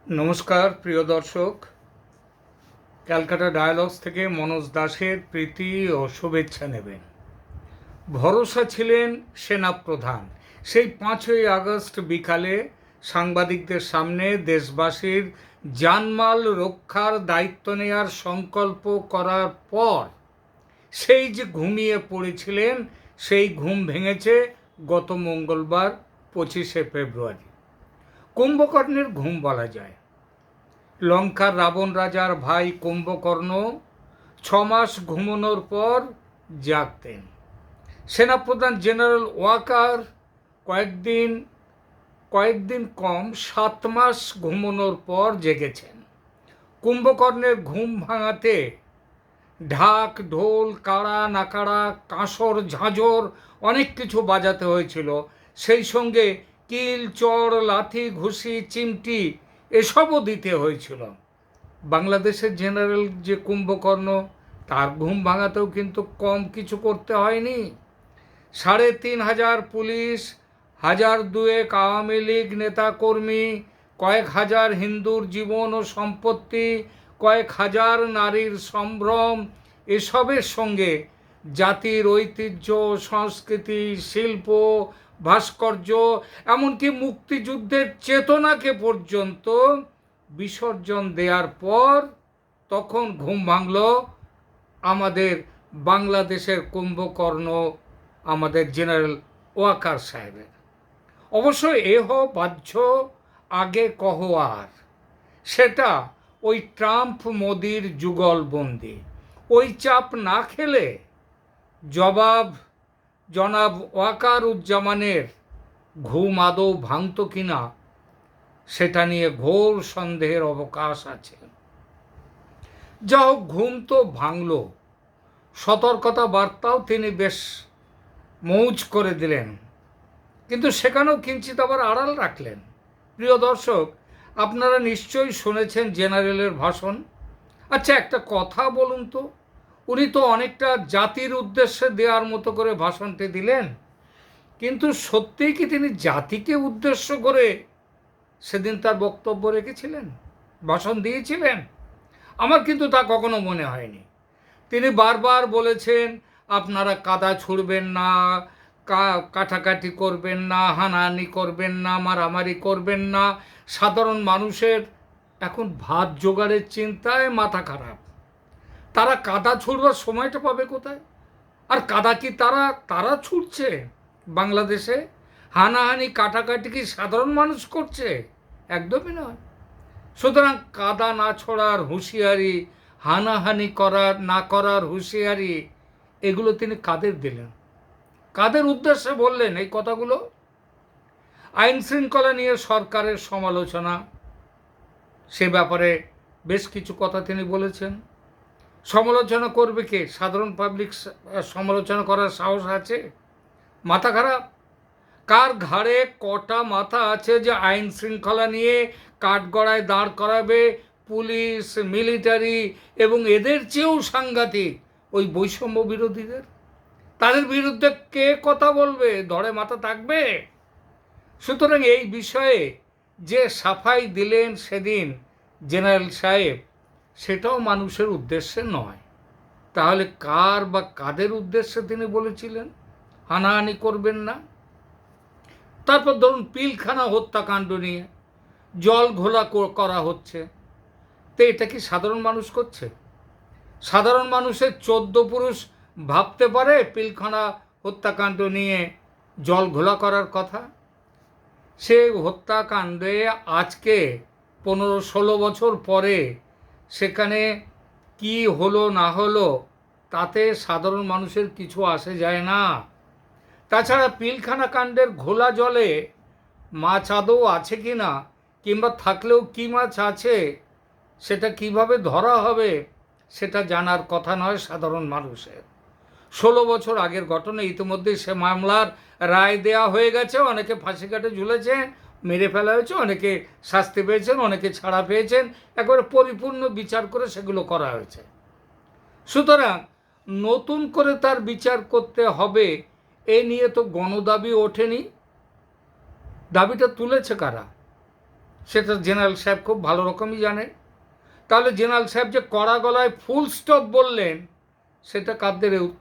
নমস্কার প্রিয় দর্শক, ক্যালকাটা ডায়ালগস থেকে মনোজ দাসের প্রীতি ও শুভেচ্ছা নেবেন। ভরসা ছিলেন সেনাপ্রধান। সেই 5ই আগস্ট বিকালে সাংবাদিকদের সামনে দেশবাসীর জানমাল রক্ষার দায়িত্ব নেওয়ার সংকল্প করার পর সেই যে ঘুমিয়ে পড়েছিলেন, সেই ঘুম ভেঙেছে গত মঙ্গলবার 25শে ফেব্রুয়ারি। কুম্ভকর্ণের ঘুম বলা যায়। লঙ্কার রাবণ রাজার ভাই কুম্ভকর্ণ 6 মাস ঘুমানোর পর জাগতেন। সেনাপ্রধান জেনারেল ওয়াকার কয়েকদিন কম 7 মাস ঘুমানোর পর জেগেছেন। কুম্ভকর্ণের ঘুম ভাঙাতে ঢাক, ঢোল, কাড়া, নাকাড়া, কাঁসর, ঝাঁঝর অনেক কিছু বাজাতে হয়েছিল। সেই সঙ্গে কিল, চড়, লাথি, ঘুষি, চিমটি এসবও দিতে হয়েছিল। বাংলাদেশের জেনারেল যে কুম্ভকর্ণ, তার ঘুম ভাঙাতেও কিন্তু কম কিছু করতে হয়নি। 3,500 পুলিশ, 1,200 আওয়ামী লীগ নেতাকর্মী, কয়েক হাজার হিন্দুর জীবন ও সম্পত্তি, কয়েক হাজার নারীর সম্ভ্রম, এসবের সঙ্গে জাতির ঐতিহ্য, সংস্কৃতি, শিল্প, ভাস্কর্য, এমনকি মুক্তিযুদ্ধের চেতনাকে পর্যন্ত বিসর্জন দেওয়ার পর তখন ঘুম ভাঙল আমাদের বাংলাদেশের কুম্ভকর্ণ, আমাদের জেনারেল ওয়াকার সাহেবের। অবশ্য এহ বাহ্য আগে কহ আর, সেটা ওই ট্রাম্প মোদির যুগলবন্দি। ওই চাপ না খেলে জনাব ওয়াকারুজ্জামানের ঘুম আদৌ ভাঙত কিনা সেটা নিয়ে ঘোর সন্দেহের অবকাশ আছে। যা হোক, ঘুম তো ভাঙল। সতর্কতা বার্তাও তিনি বেশ মৌজ করে দিলেন, কিন্তু সেখানেও কিঞ্চিত আবার আড়াল রাখলেন। প্রিয় দর্শক, আপনারা নিশ্চয়ই শুনেছেন জেনারেলের ভাষণ। আচ্ছা, একটা কথা বলুন তো, উনি তো অনেকটা জাতির উদ্দেশ্যে দেওয়ার মতো করে ভাষণটি দিলেন, কিন্তু সত্যিই কি তিনি জাতিকে উদ্দেশ্য করে সেদিন তার বক্তব্য রেখেছিলেন, ভাষণ দিয়েছিলেন? আমার কিন্তু তা কখনো মনে হয়নি। তিনি বারবার বলেছেন, আপনারা কাদা ছুঁড়বেন না, কাটাকাটি করবেন না, হানাহানি করবেন না, মারামারি করবেন না। সাধারণ মানুষের এখন ভাত জোগাড়ের চিন্তায় মাথা খারাপ। তারা কাদা ছুঁড়বার সময়টা পাবে কোথায়? আর কাদা কি তারা ছুটছে? বাংলাদেশে হানাহানি কাটাকাটি কি সাধারণ মানুষ করছে? একদমই নয়। সুতরাং কাদা না ছোড়ার হুঁশিয়ারি, হানাহানি না করার হুঁশিয়ারি, এগুলো তিনি কাদের দিলেন? কাদের উদ্দেশ্যে বললেন এই কথাগুলো? আইন শৃঙ্খলা নিয়ে সরকারের সমালোচনা, সে ব্যাপারে বেশ কিছু কথা তিনি বলেছেন। সমালোচনা করবে কে? সাধারণ পাবলিক সমালোচনা করার সাহস আছে? মাথা খারাপ? কার ঘাড়ে কটা মাথা আছে যে আইন শৃঙ্খলা নিয়ে কাঠগড়ায় দাঁড় করাবে পুলিশ, মিলিটারি এবং এদের চেয়েও সাংঘাতিক ওই বৈষম্য বিরোধীদের? তাদের বিরুদ্ধে কে কথা বলবে? ধরে মাথা থাকবে? সুতরাং এই বিষয়ে যে সাফাই দিলেন সেদিন জেনারেল সাহেব, সেটাও মানুষের উদ্দেশ্যে নয়। তাহলে কার বা কাদের উদ্দেশ্যে তিনি বলেছিলেন হানাহানি করবেন না? তারপর ধরুন পিলখানা হত্যাকাণ্ড নিয়ে জল ঘোলা করা হচ্ছে, তো এটা কি সাধারণ মানুষ করছে? সাধারণ মানুষের 14 পুরুষ ভাবতে পারে পিলখানা হত্যাকাণ্ড নিয়ে জল ঘোলা করার কথা? সে হত্যাকাণ্ডে আজকে 15-16 বছর পরে সেখানে কি হলো না হলো তাতে সাধারণ মানুষের কিছু আসে যায় না। তাছাড়া পিলখানা কাণ্ডের ঘোলা জলে মাছ আদৌ আছে কি না, কিংবা থাকলেও কি মাছ আছে, সেটা কিভাবে ধরা হবে, সেটা জানার কথা নয় সাধারণ মানুষের। 16 বছর আগের ঘটনা, ইতিমধ্যেই সে মামলার রায় দেয়া হয়ে গেছে। অনেকে ফাঁসি কাটে ঝুলেছে, মেরে ফেলা হয়েছে, অনেকে শাস্তি পেয়েছেন, অনেকে ছাড়া পেয়েছেন। একবারে পরিপূর্ণ বিচার করে সেগুলো করা হয়েছে। সুতরাং নতুন করে তার বিচার করতে হবে এ নিয়ে তো গণদাবি ওঠেনি। দাবিটা তুলেছে কারা? সেটা জেনারেল সাহেব খুব ভালো রকমই জানেন। তাহলে জেনারেল সাহেব যে কড়া গলায় ফুল স্টপ বললেন, সেটা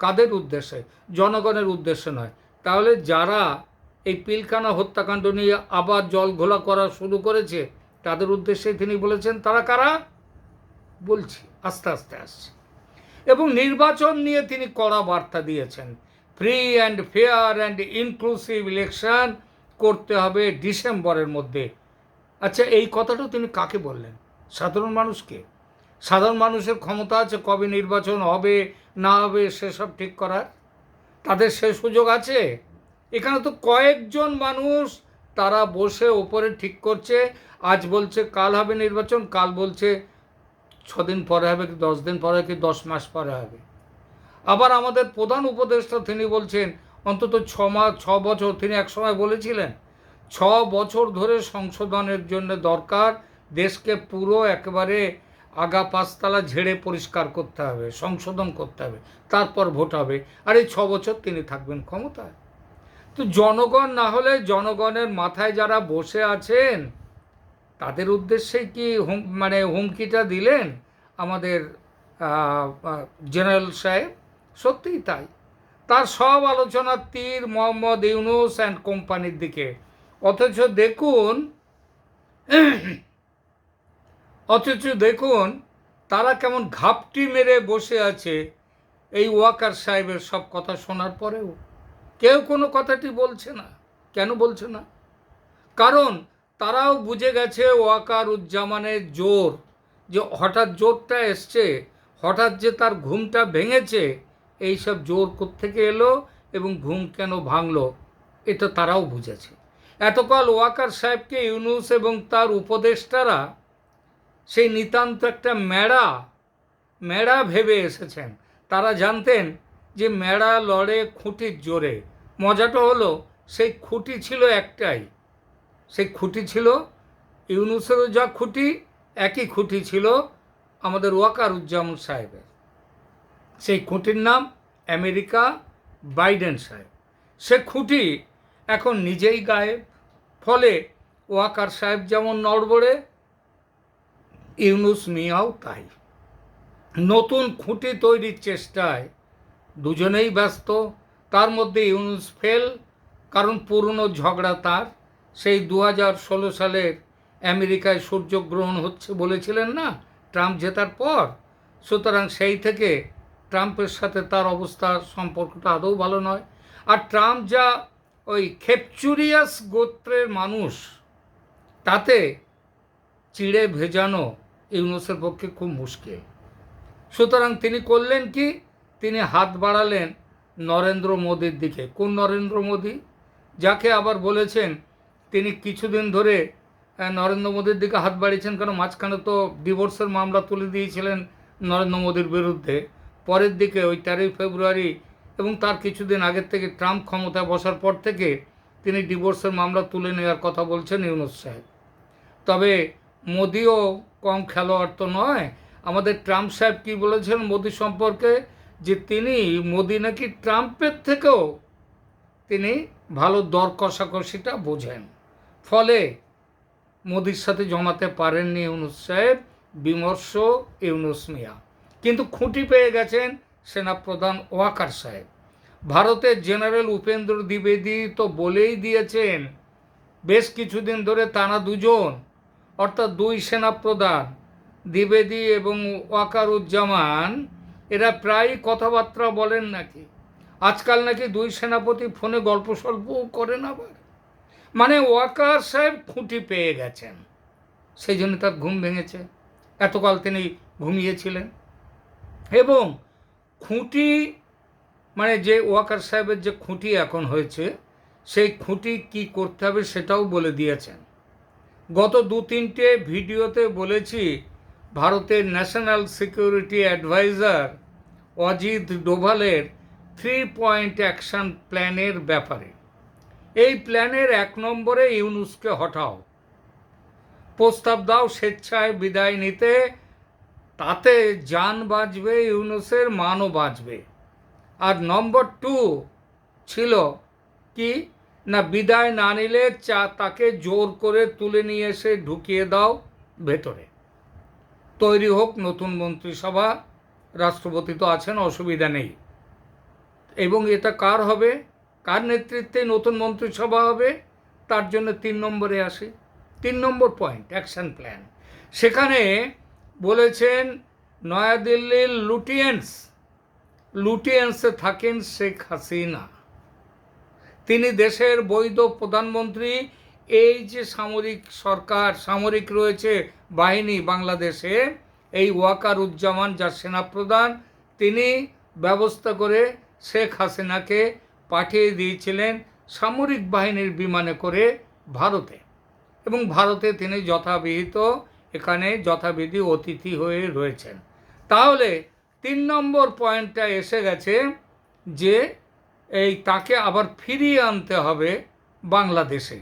কাদের উদ্দেশ্যে? জনগণের উদ্দেশ্যে নয়। তাহলে যারা এই পিলখানা হত্যাকাণ্ড নিয়ে আবার জল ঘোলা করা শুরু করেছে, তাদের উদ্দেশ্যে তিনি বলেছেন। তারা কারা? বলছি, আস্তে আস্তে আসছে। এবং নির্বাচন নিয়ে তিনি কড়া বার্তা দিয়েছেন। Free and fair and inclusive election করতে হবে ডিসেম্বরের মধ্যে। আচ্ছা, এই কথাটা তিনি কাকে বললেন? সাধারণ মানুষকে? সাধারণ মানুষের ক্ষমতা আছে কবে নির্বাচন হবে না হবে সেসব ঠিক করার? তাদের সে সুযোগ আছে? এখানে তো কয়েকজন মানুষ তারা বসে ওপরে ঠিক করছে। আজ বলছে কাল হবে নির্বাচন, কাল বলছে 6 দিন পরে হবে, কি 10 দিন পরে, কি 10 মাস পরে হবে। আবার আমাদের প্রধান উপদেষ্টা তিনি বলছেন অন্তত 6 বছর, তিনি একসময় বলেছিলেন 6 বছর ধরে সংশোধনের জন্য দরকার, দেশকে পুরো একেবারে আগা পাঁচতলা ঝেড়ে পরিষ্কার করতে হবে, সংশোধন করতে হবে, তারপর ভোট হবে। আর এই 6 বছর তিনি থাকবেন ক্ষমতায়। তো জনগণ না হলে জনগণের মাথায় যারা বসে আছেন তাদের উদ্দেশ্যে কি হুমকিটা দিলেন আমাদের জেনারেল সাহেব? সত্যিই তাই। তার সব আলোচনার তীর মোহাম্মদ ইউনূস অ্যান্ড কোম্পানির দিকে। অথচ দেখুন তারা কেমন ঘাপটি মেরে বসে আছে এই ওয়াকার সাহেবের সব কথা শোনার পরেও। কেউ কোনো কথাটি বলছে না। কেন বলছে না? কারণ তারাও বুঝে গেছে ওয়াকারুজ্জামানের জোর, যে হঠাৎ জোরটা এসছে, হঠাৎ যে তার ঘুমটা ভেঙেছে, এইসব জোর কোত্থেকে এলো এবং ঘুম কেন ভাঙলো, এটা তারাও বুঝেছে। এতকাল ওয়াকার সাহেবকে ইউনূস এবং তার উপদেষ্টারা সেই নিতান্ত একটা মেড়া ভেবে এসেছেন। তারা জানতেন যে মেড়া লড়ে খুঁটির জোরে। মজাটা হলো সেই খুঁটি ছিল একটাই, সেই খুঁটি ছিল ইউনূসেরও যা খুঁটি, একই খুঁটি ছিল আমাদের ওয়াকারুজ্জামান সাহেবের। সেই খুঁটির নাম আমেরিকা, বাইডেন সাহেব। সে খুঁটি এখন নিজেই গায়েব। ফলে ওয়াকার সাহেব যেমন নড়বড়ে, ইউনূস মিয়াও তাই। নতুন খুঁটি তৈরির চেষ্টায় দুজনেই ব্যস্ত। তার মধ্যে ইউনূস ফেল, কারণ পুরনো ঝগড়া তার। সেই 2016 সালের আমেরিকায় সূর্যগ্রহণ হচ্ছে বলেছিলেন না ট্রাম্প জেতার পর। সুতরাং সেই থেকে ট্রাম্পের সাথে তার সম্পর্কটা আদৌ ভালো নয়। আর ট্রাম্প যা ওই খেপচুরিয়াস গোত্রের মানুষ, তাতে চিড়ে ভেজানো ইউনূসের পক্ষে খুব মুশকিল। সুতরাং তিনি করলেন কি? তিনি হাত বাড়ালেন নরেন্দ্র মোদীর দিকে। কোন নরেন্দ্র মোদী? যাকে আবার বলেছেন তিনি কিছুদিন ধরে নরেন্দ্র মোদীর দিকে হাত বাড়িয়েছেন, কারণ মাঝখানে তো ডিভোর্সের মামলা তুলে দিয়েছিলেন নরেন্দ্র মোদীর বিরুদ্ধে। পরের দিকে ওই 13 ফেব্রুয়ারি এবং তার কিছুদিন আগের থেকে ট্রাম্প ক্ষমতায় বসার পর থেকে তিনি ডিভোর্সের মামলা তুলে নেওয়ার কথা বলছেন ইউনূস সাহেব। তবে মোদিও কম খেলোয়াড় তো নয়। আমাদের ট্রাম্প সাহেব কী বলেছেন মোদি সম্পর্কে? যে তিনি মোদি নাকি ট্রাম্পের থেকেও তিনি ভালো দর কষাকষিটা বোঝেন। ফলে মোদির সাথে জমাতে পারেননি ইউনূস সাহেব। বিমর্ষ ইউনূস মিয়া। কিন্তু খুঁটি পেয়ে গেছেন সেনাপ্রধান ওয়াকার সাহেব। ভারতের জেনারেল উপেন্দ্র দ্বিবেদী তো বলেই দিয়েছেন বেশ কিছুদিন ধরে তারা দুজন, অর্থাৎ 2 সেনাপ্রধান দ্বিবেদী এবং ওয়াকারুজ্জামান, এরা প্রায় কথাবার্তা বলেন নাকি। আজকাল নাকি 2 সেনাপতি ফোনে গল্প সল্পও করেন আবার। ওয়াকার সাহেব খুঁটি পেয়ে গেছেন, সেই জন্য তার ঘুম ভেঙেছে। এতকাল তিনি ঘুমিয়েছিলেন। এবং খুঁটি যে ওয়াকার সাহেবের যে খুঁটি এখন হয়েছে, সেই খুঁটি কি করতে হবে সেটাও বলে দিয়েছেন। গত 2-3টে ভিডিওতে বলেছি ভারতের ন্যাশনাল সিকিউরিটি অ্যাডভাইজার অজিত ডোভালের 3 পয়েন্ট অ্যাকশন প্ল্যানের ব্যাপারে। এই প্ল্যানের 1 নম্বরে ইউনূসকে হটাও, প্রস্তাব দাও স্বেচ্ছায় বিদায় নিতে, তাতে জান বাঁচবে, ইউনূসের মানও বাঁচবে। আর নম্বর 2 ছিল কি? না বিদায় না নিলে তাকে জোর করে তুলে নিয়ে এসে ঢুকিয়ে দাও ভেতরে, তৈরি হোক নতুন মন্ত্রিসভা, রাষ্ট্রপতি তো আছেন, অসুবিধা নেই। এবং এটা কার হবে, কার নেতৃত্বে নতুন মন্ত্রিসভা হবে, তার জন্য 3 নম্বরে আসি। 3 নম্বর পয়েন্ট, অ্যাকশন প্ল্যান। সেখানে বলেছেন নয়াদিল্লির লুটিয়েন্সে থাকেন শেখ হাসিনা, তিনি দেশের বৈধ প্রধানমন্ত্রী। এই যে সামরিক সরকার, সামরিক রয়েছে বাহিনী বাংলাদেশে, এই ওয়াকারুজ্জামান যার সেনাপ্রধান, তিনি ব্যবস্থা করে শেখ হাসিনাকে পাঠিয়ে দিয়েছিলেন সামরিক বাহিনীর বিমানে করে ভারতে, এবং ভারতে তিনি যথাবিহিত এখানে যথাবিধি অতিথি হয়ে রয়েছেন। তাহলে 3 নম্বর পয়েন্টটা এসে গেছে যে এই তাকে আবার ফিরিয়ে আনতে হবে বাংলাদেশে,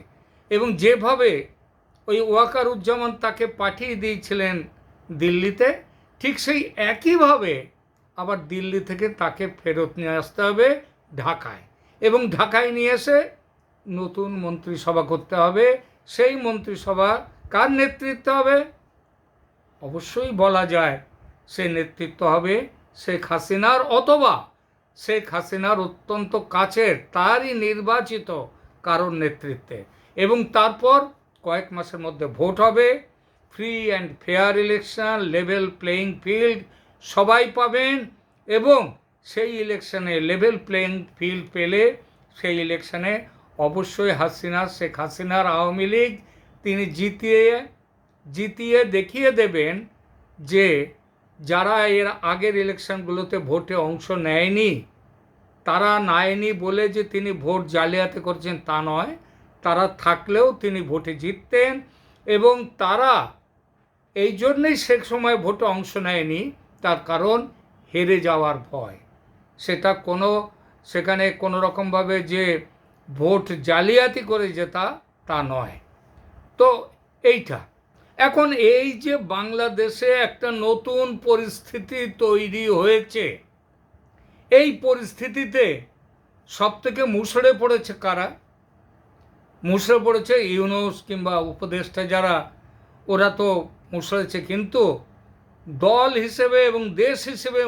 এবং যেভাবে ওই ওয়াকারুজ্জামান তাকে পাঠিয়ে দিয়েছিলেন দিল্লিতে, ঠিক সেই একইভাবে আবার দিল্লি থেকে তাকে ফেরত নিয়ে আসতে হবে ঢাকায়, এবং ঢাকায় নিয়ে এসে নতুন মন্ত্রিসভা করতে হবে। সেই মন্ত্রিসভা কার নেতৃত্ব হবে? অবশ্যই বলা যায় সে নেতৃত্ব হবে শেখ হাসিনার, অথবা শেখ হাসিনার অত্যন্ত কাছের তারই নির্বাচিত কারোর নেতৃত্বে, এবং তারপর কয়েক মাসের মধ্যে ভোট হবে, free and fair election, level playing field সবাই পাবেন, এবং সেই ইলেকশনে লেভেল প্লেয়িং ফিল্ড পেলে সেই ইলেকশনে অবশ্যই শেখ হাসিনার আওয়ামী লীগ তিনি জিতিয়ে দেখিয়ে দেবেন যে যারা এর আগের ইলেকশনগুলোতে ভোটে অংশ নেয়নি, তারা নেয়নি বলে যে তিনি ভোট জালিয়াতি করছেন তা নয়, তারা থাকলেও তিনি ভোটে জিততেন, এবং তারা এই জন্যই সে সময় ভোটে অংশ নেয়নি, তার কারণ হেরে যাওয়ার ভয়। সেটা সেখানে কোনো রকমভাবে যে ভোট জালিয়াতি করে জেতা তা নয়। তো এইটা এখন এই যে বাংলাদেশে একটা নতুন পরিস্থিতি তৈরি হয়েছে, এই পরিস্থিতিতে সবথেকে মুষড়ে পড়েছে কারা? মুষড়ে পড়েছে ইউনূস কিংবা উপদেষ্টা যারা, ওরা তো মুষড়েছে, কিন্তু দল হিসেবে এবং দেশ হিসেবে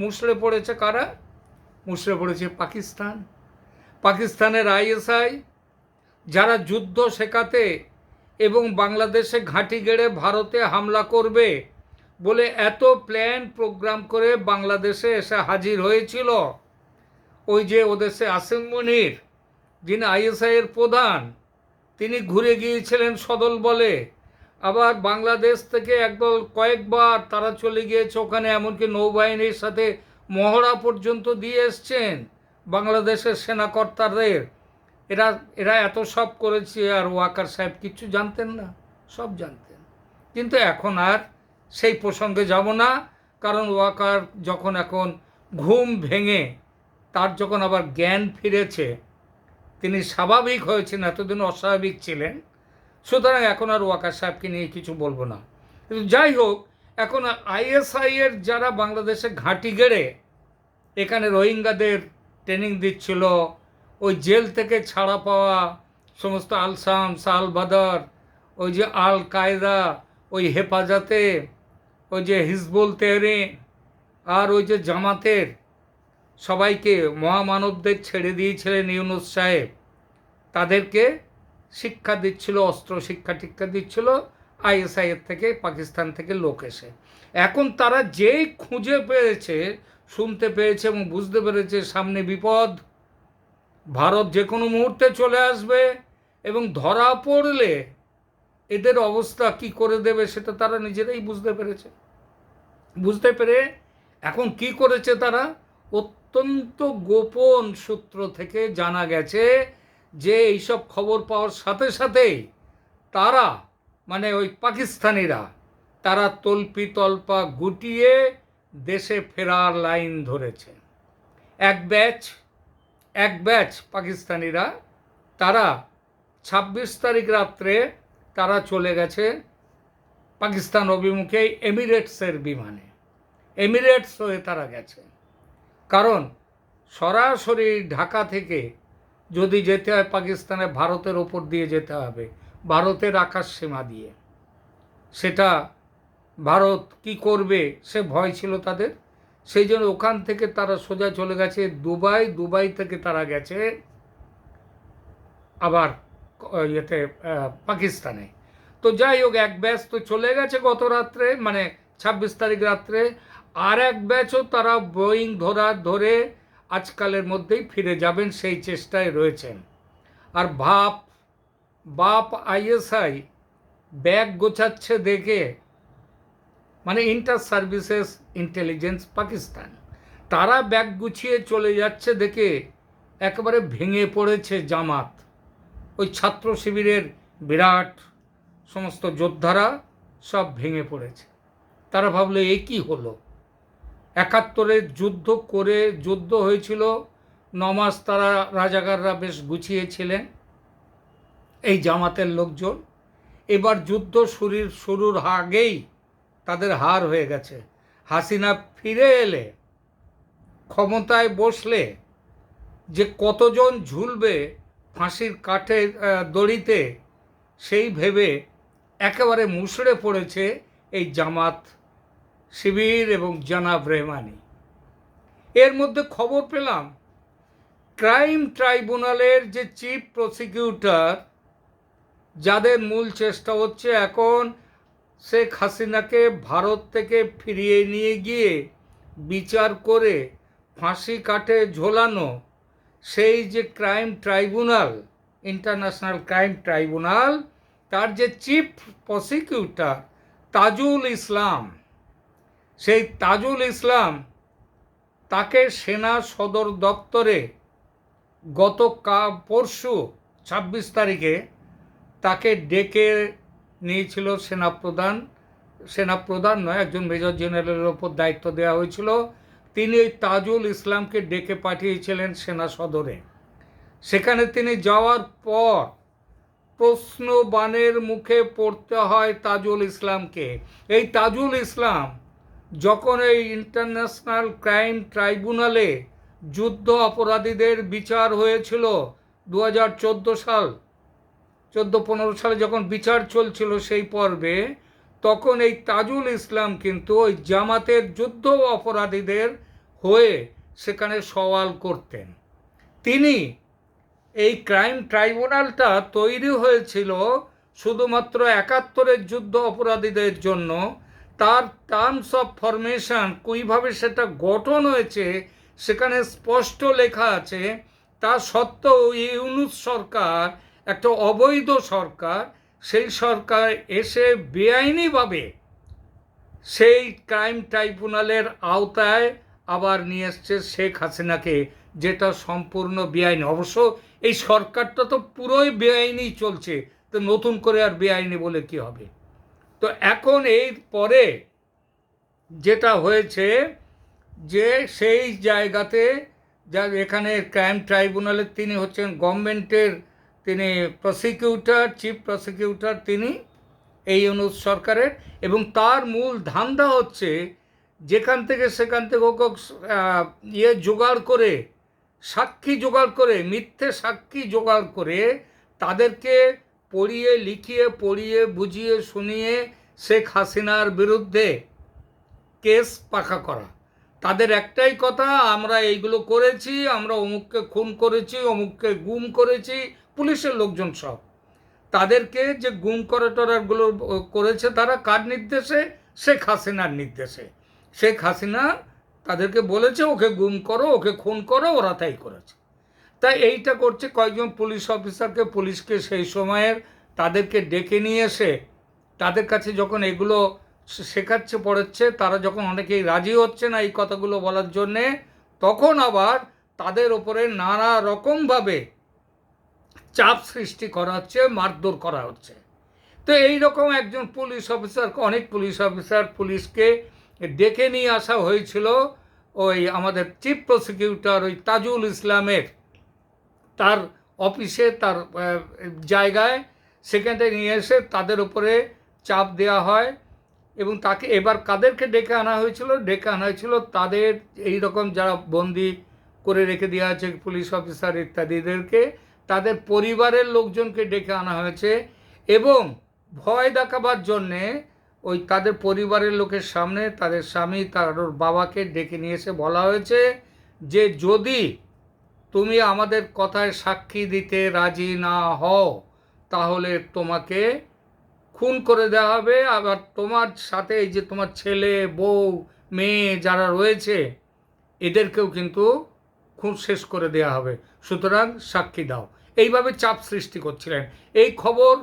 মুষড়ে পড়েছে কারা? মুষড়ে পড়েছে পাকিস্তানের ISI, যারা যুদ্ধ শেখাতে এবং বাংলাদেশে ঘাঁটি গেড়ে ভারতে হামলা করবে বলে এত প্ল্যান প্রোগ্রাম করে বাংলাদেশে এসে হাজির হয়েছিল। ওই যে ওদেশে আসিম মুনির, যিনি ISI এর প্রধান, তিনি ঘুরে গিয়েছিলেন সদল বলে, আবার বাংলাদেশ থেকে একদল কয়েকবার তারা চলে গিয়েছে ওখানে, এমনকি নৌবাহিনীর সাথে মহড়া পর্যন্ত দিয়ে এসছেন বাংলাদেশের সেনাকর্তাদের। এরা এত সব করেছে, আর ওয়াকার সাহেব কিচ্ছু জানতেন না? সব জানতেন। কিন্তু এখন আর সেই প্রসঙ্গে যাব না, কারণ ওয়াকার যখন এখন ঘুম ভেঙে তার যখন আবার জ্ঞান ফিরেছে, তিনি স্বাভাবিক হয়েছেন, এতদিন অস্বাভাবিক ছিলেন, সুতরাং এখন আর ওয়াকার সাহেবকে নিয়ে কিছু বলবো না। কিন্তু যাই হোক, এখন ISI এর যারা বাংলাদেশে ঘাঁটি গেড়ে এখানে রোহিঙ্গাদের ট্রেনিং দিচ্ছিল, ওই জেল থেকে ছাড়া পাওয়া সমস্ত আল-শামস, আল-বাদর, ওই যে আল কায়দা, ওই হেফাজতে, ওই যে হিজবুল তেহরিন, আর ওই যে জামাতের সবাইকে মহামানবদের ছেড়ে দিয়েছিলেন ইউনূস সাহেব, তাদেরকে শিক্ষা দিচ্ছিল, অস্ত্র শিক্ষা টিক্ষা দিচ্ছিল ISI এর থেকে, পাকিস্তান থেকে লোক এসে। এখন তারা যেই খুঁজে পেয়েছে, শুনতে পেয়েছে এবং বুঝতে পেরেছে সামনে বিপদ, ভারত যে কোনো মুহূর্তে চলে আসবে, এবং ধরা পড়লে এদের অবস্থা কি করে দেবে সেটা তারা নিজেরাই বুঝতে পেরে এখন কি করেছে তারা, অত্যন্ত গোপন সূত্র থেকে জানা গেছে যে এইসব খবর পাওয়ার সাথে সাথেই তারা, মানে ওই পাকিস্তানিরা, তারা তল্পা গুটিয়ে দেশে ফেরার লাইন ধরেছে। এক ব্যাচ পাকিস্তানিরা, তারা 26 তারিখ রাত্রে তারা চলে গেছে পাকিস্তান অভিমুখে এমিরেটসের বিমানে, এমিরেটস হয়ে তারা গেছে। কারণ সরাসরি ঢাকা থেকে যদি যেতে হয় পাকিস্তানে ভারতের ওপর দিয়ে যেতে হবে, ভারতের আকাশ সীমা দিয়ে। সেটা ভারত কি করবে সে ভয় ছিল তাদের, সেই জন্য ওখান থেকে তারা সোজা চলে গেছে দুবাই, দুবাই থেকে তারা গেছে আবার ইয়েতে পাকিস্তানে। তো যাই হোক, এক ব্যাচ তো চলে গেছে গত রাত্রে, মানে 26 তারিখ রাত্রে, আর এক ব্যাচও তারা বোয়িং ধরে আজকালের মধ্যেই ফিরে যাবেন সেই চেষ্টায় রয়েছেন। আর বাপ আইএসআই ব্যাগ গোছাচ্ছে দেখে, মানে ইন্টার সার্ভিসেস ইন্টেলিজেন্স পাকিস্তান, তারা ব্যাগ গুছিয়ে চলে যাচ্ছে দেখে একেবারে ভেঙে পড়েছে জামাত। ওই ছাত্র শিবিরের বিরাট সমস্ত যোদ্ধারা সব ভেঙে পড়েছে। তারা ভাবলো এ কী হলো, 71-এ যুদ্ধ হয়েছিল, 9 মাস তারা রাজাকাররা বেশ গুছিয়েছিলেন এই জামাতের লোকজন। এবার যুদ্ধ শুরুর আগেই তাদের হার হয়ে গেছে। হাসিনা ফিরে এলে, ক্ষমতায় বসলে যে কতজন ঝুলবে ফাঁসির কাঠের দড়িতে, সেই ভেবে একেবারে মুষড়ে পড়েছে এই জামাত শিবির এবং জনাব রেহমানি। এর মধ্যে খবর পেলাম ক্রাইম ট্রাইব্যুনালের যে চিফ প্রসিকিউটর, যাদের মূল চেষ্টা হচ্ছে এখন শেখ হাসিনাকে ভারত থেকে ফিরিয়ে নিয়ে গিয়ে বিচার করে ফাঁসি কাঠে ঝোলানো, সেই যে crime tribunal, international crime tribunal, তার যে চিফ প্রসিকিউটর তাজুল ইসলাম, সেই তাজুল ইসলাম, তাকে সেনা সদর দপ্তরে গত পরশু 26 তারিখে তাকে ডেকে নিয়েছিল সেনাপ্রধান নয়, একজন মেজর জেনারেলের ওপর দায়িত্ব দেওয়া হয়েছিল। তিনি ওই তাজুল ইসলামকে ডেকে পাঠিয়েছিলেন সেনা সদরে। সেখানে তিনি যাওয়ার পর প্রশ্নবাণের মুখে পড়তে হয় তাজুল ইসলামকে। এই তাজুল ইসলাম যখন এই ইন্টারন্যাশনাল ক্রাইম ট্রাইব্যুনালে যুদ্ধ অপরাধীদের বিচার হয়েছিল 2014 সাল, 14-15 সালে যখন বিচার চলছিল সেই পর্বে, তখন এই তাজুল ইসলাম কিন্তু ওই জামাতের যুদ্ধ অপরাধীদের হয়ে সেখানে সওয়াল করতেন। তিনি, এই ক্রাইম ট্রাইব্যুনালটা তৈরি হয়েছিল শুধুমাত্র 71-এর যুদ্ধ অপরাধীদের জন্য। তার টার্মস অফ ফরমেশন কীভাবে সেটা গঠন হয়েছে সেখানে স্পষ্ট লেখা আছে। তা সত্ত্বেও ইউনূস সরকার, একটা অবৈধ সরকার, সেই সরকার এসে বেআইনিভাবে সেই ক্রাইম ট্রাইব্যুনালের আওতায় আবার নিয়ে এসছে শেখ হাসিনাকে, যেটা সম্পূর্ণ বেআইনি। অবশ্য এই সরকারটা তো পুরোই বেআইনি চলছে, তো নতুন করে আর বেআইনি বলে কি হবে। তো এখন এই পরে যেটা হয়েছে যে সেই জায়গাতে, যা এখানে ক্রাইম ট্রাইব্যুনালের তিনি হচ্ছেন গভর্নমেন্টের, তিনি প্রসিকিউটর, চিফ প্রসিকিউটর তিনি এই ইউনূস সরকারের, এবং তার মূল ধান্দা হচ্ছে যেখান থেকে সেখান থেকে জোগাড় করে, সাক্ষী জোগাড় করে, মিথ্যে সাক্ষী জোগাড় করে তাদেরকে পড়িয়ে লিখিয়ে পড়িয়ে বুঝিয়ে শুনিয়ে শেখ হাসিনার বিরুদ্ধে কেস পাকা করা। তাদের একটাই কথা, আমরা এইগুলো করেছি, আমরা অমুককে খুন করেছি, অমুককে গুম করেছি, পুলিশের লোকজন সব। তাদেরকে যে গুম করাগুলো করেছে তারা কার নির্দেশে? শেখ হাসিনার নির্দেশে। শেখ হাসিনা তাদেরকে বলেছে ওকে গুম করো, ওকে খুন করো, ওরা তাই করেছে। তাই এইটা করছে কয়েকজন পুলিশ অফিসারকে, পুলিশকে সেই সময়ের তাদেরকে ডেকে নিয়ে এসে তাদের কাছে যখন এগুলো শেখাচ্ছে পড়াচ্ছে, তারা যখন অনেকেই রাজি হচ্ছে না এই কথাগুলো বলার জন্যে, তখন আবার তাদের ওপরে নানা রকমভাবে চাপ সৃষ্টি করা হচ্ছে, মারধর করা হচ্ছে। তো এইরকম একজন পুলিশ অফিসার, অনেক পুলিশ অফিসার, পুলিশকে ডেকে নিয়ে আসা হয়েছিল ওই আমাদের চিফ প্রসিকিউটর ওই তাজুল ইসলামের তার অফিসে, তার জায়গায়, সেখানে নিয়ে এসে তাদের উপরে চাপ দেওয়া হয়। এবং তাকে এবার কাদেরকে ডেকে আনা হয়েছিল? ডেকে আনা হয়েছিল তাদের এই রকম যারা বন্দি করে রেখে দেওয়া আছে পুলিশ অফিসার ইত্যাদিদেরকে, তাদের পরিবারের লোকজনকে ডেকে আনা হয়েছে এবং ভয় দেখাবার জন্যে ওই তাদের পরিবারের লোকের সামনে তাদের স্বামী তার বাবাকে ডেকে নিয়ে এসে বলা হয়েছে যে যদি তুমি আমাদের কথায় সাক্ষী দিতে রাজি না হও তাহলে তোমাকে খুন করে দেওয়া হবে, আবার তোমার সাথে এই যে তোমার ছেলে বউ মেয়ে যারা রয়েছে এদেরকেও কিন্তু খুন শেষ করে দেওয়া হবে, সুতরাং সাক্ষী দাও। এইভাবে চাপ সৃষ্টি করছিলেন। এই খবর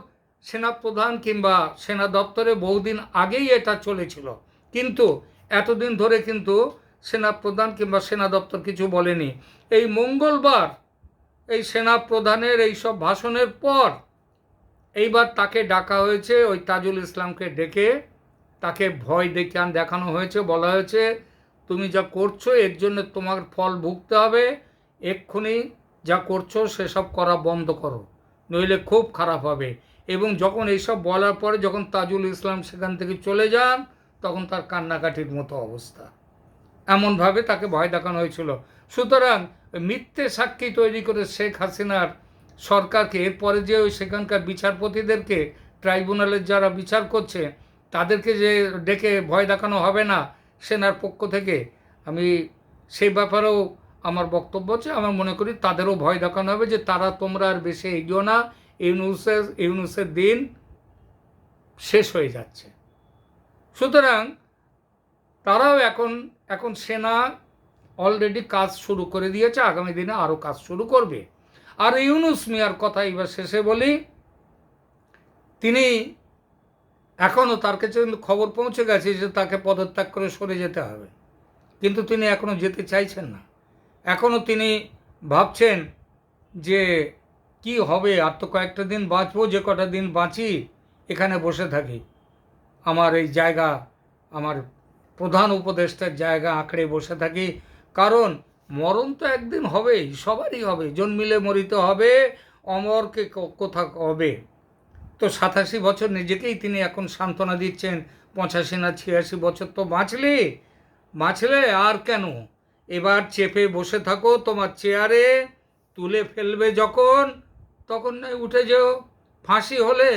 সেনাপ্রধান কিংবা সেনা দপ্তরে বহুদিন আগেই এটা চলেছিল, কিন্তু এতদিন ধরে কিন্তু সেনাপ্রধান কিংবা সেনা দপ্তর কিছু বলেনি। এই মঙ্গলবার এই সেনাপ্রধানের এইসব ভাষণের পর এইবার তাকে ডাকা হয়েছে, ওই তাজুল ইসলামকে ডেকে তাকে ভয় দেখানো হয়েছে, বলা হয়েছে তুমি যা করছো এর জন্য তোমার ফল ভুগতে হবে, এক্ষুনি যা করছো সেসব করা বন্ধ করো, নইলে খুব খারাপ হবে। এবং যখন এইসব বলার পরে যখন তাজুল ইসলাম সেখান থেকে চলে যান তখন তার কান্নাকাটির মতো অবস্থা, এমনভাবে তাকে ভয় দেখানো হয়েছিল। সুতরাং মিথ্যে সাক্ষী তৈরি করে শেখ হাসিনার সরকারকে এরপরে যে ওই সেখানকার বিচারপতিদেরকে ট্রাইব্যুনালের যারা বিচার করছে তাদেরকে যে ডেকে ভয় দেখানো হবে না সেনার পক্ষ থেকে, আমি সেই ব্যাপারেও আমার বক্তব্য হচ্ছে, আমার মনে করি তাদেরও ভয় দেখানো হবে যে তারা তোমরা আর বেশি এগিয়েও না, ইউনূসের দিন শেষ হয়ে যাচ্ছে। সুতরাং তারাও এখন সেনা অলরেডি কাজ শুরু করে দিয়েছে, আগামী দিনে আরও কাজ শুরু করবে। আর ইউনূস মিয়ার কথা এবার শেষে বলি, তিনি এখনও তার কাছে খবর পৌঁছে গেছে যে তাকে পদত্যাগ করে সরে যেতে হবে, কিন্তু তিনি এখনও যেতে চাইছেন না। এখনও তিনি ভাবছেন যে কি হবে, আর তো কয়েকটা দিন বাঁচবো, যে কটা দিন বাঁচি এখানে বসে থাকি, আমার এই জায়গা, আমার প্রধান উপদেষ্টার জায়গা আঁকড়ে বসে থাকি, কারণ মরণ তো একদিন হবেই, সবারই হবে, জন্মিলে মরিতে হবে, অমরকে কোথা হবে। তো 87 বছর নিজেকেই তিনি এখন সান্ত্বনা দিচ্ছেন, 85 না 86 বছর তো বাঁচলে আর কেন, এবার চেপে বসে থাকো তোমার চেয়ারে, তুলে ফেলবে যখন তখন নয় উঠে যেও, ফাঁসি হলে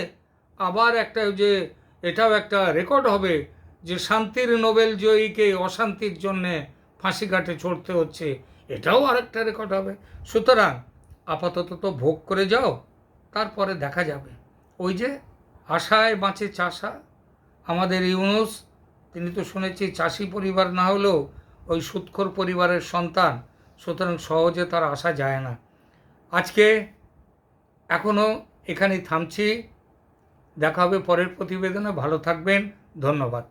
আবার একটা যে এটাও একটা রেকর্ড হবে যে শান্তির নোবেল জয়ীকে অশান্তির জন্যে ফাঁসি কাটে চড়তে হচ্ছে, এটাও আরেকটা রেকর্ড হবে। সুতরাং আপাতত তো ভোগ করে যাও, তারপরে দেখা যাবে। ওই যে আশায় বাঁচে চাষা, আমাদের ইউনূস তিনি তো শুনেছি চাষি পরিবার না হলেও ওই সুৎখোর পরিবারের সন্তান, সুতরাং সহজে তার আসা যায় না। আজকে এখনও এখানেই থামছি, দেখা হবে পরের প্রতিবেদনে, ভালো থাকবেন, ধন্যবাদ।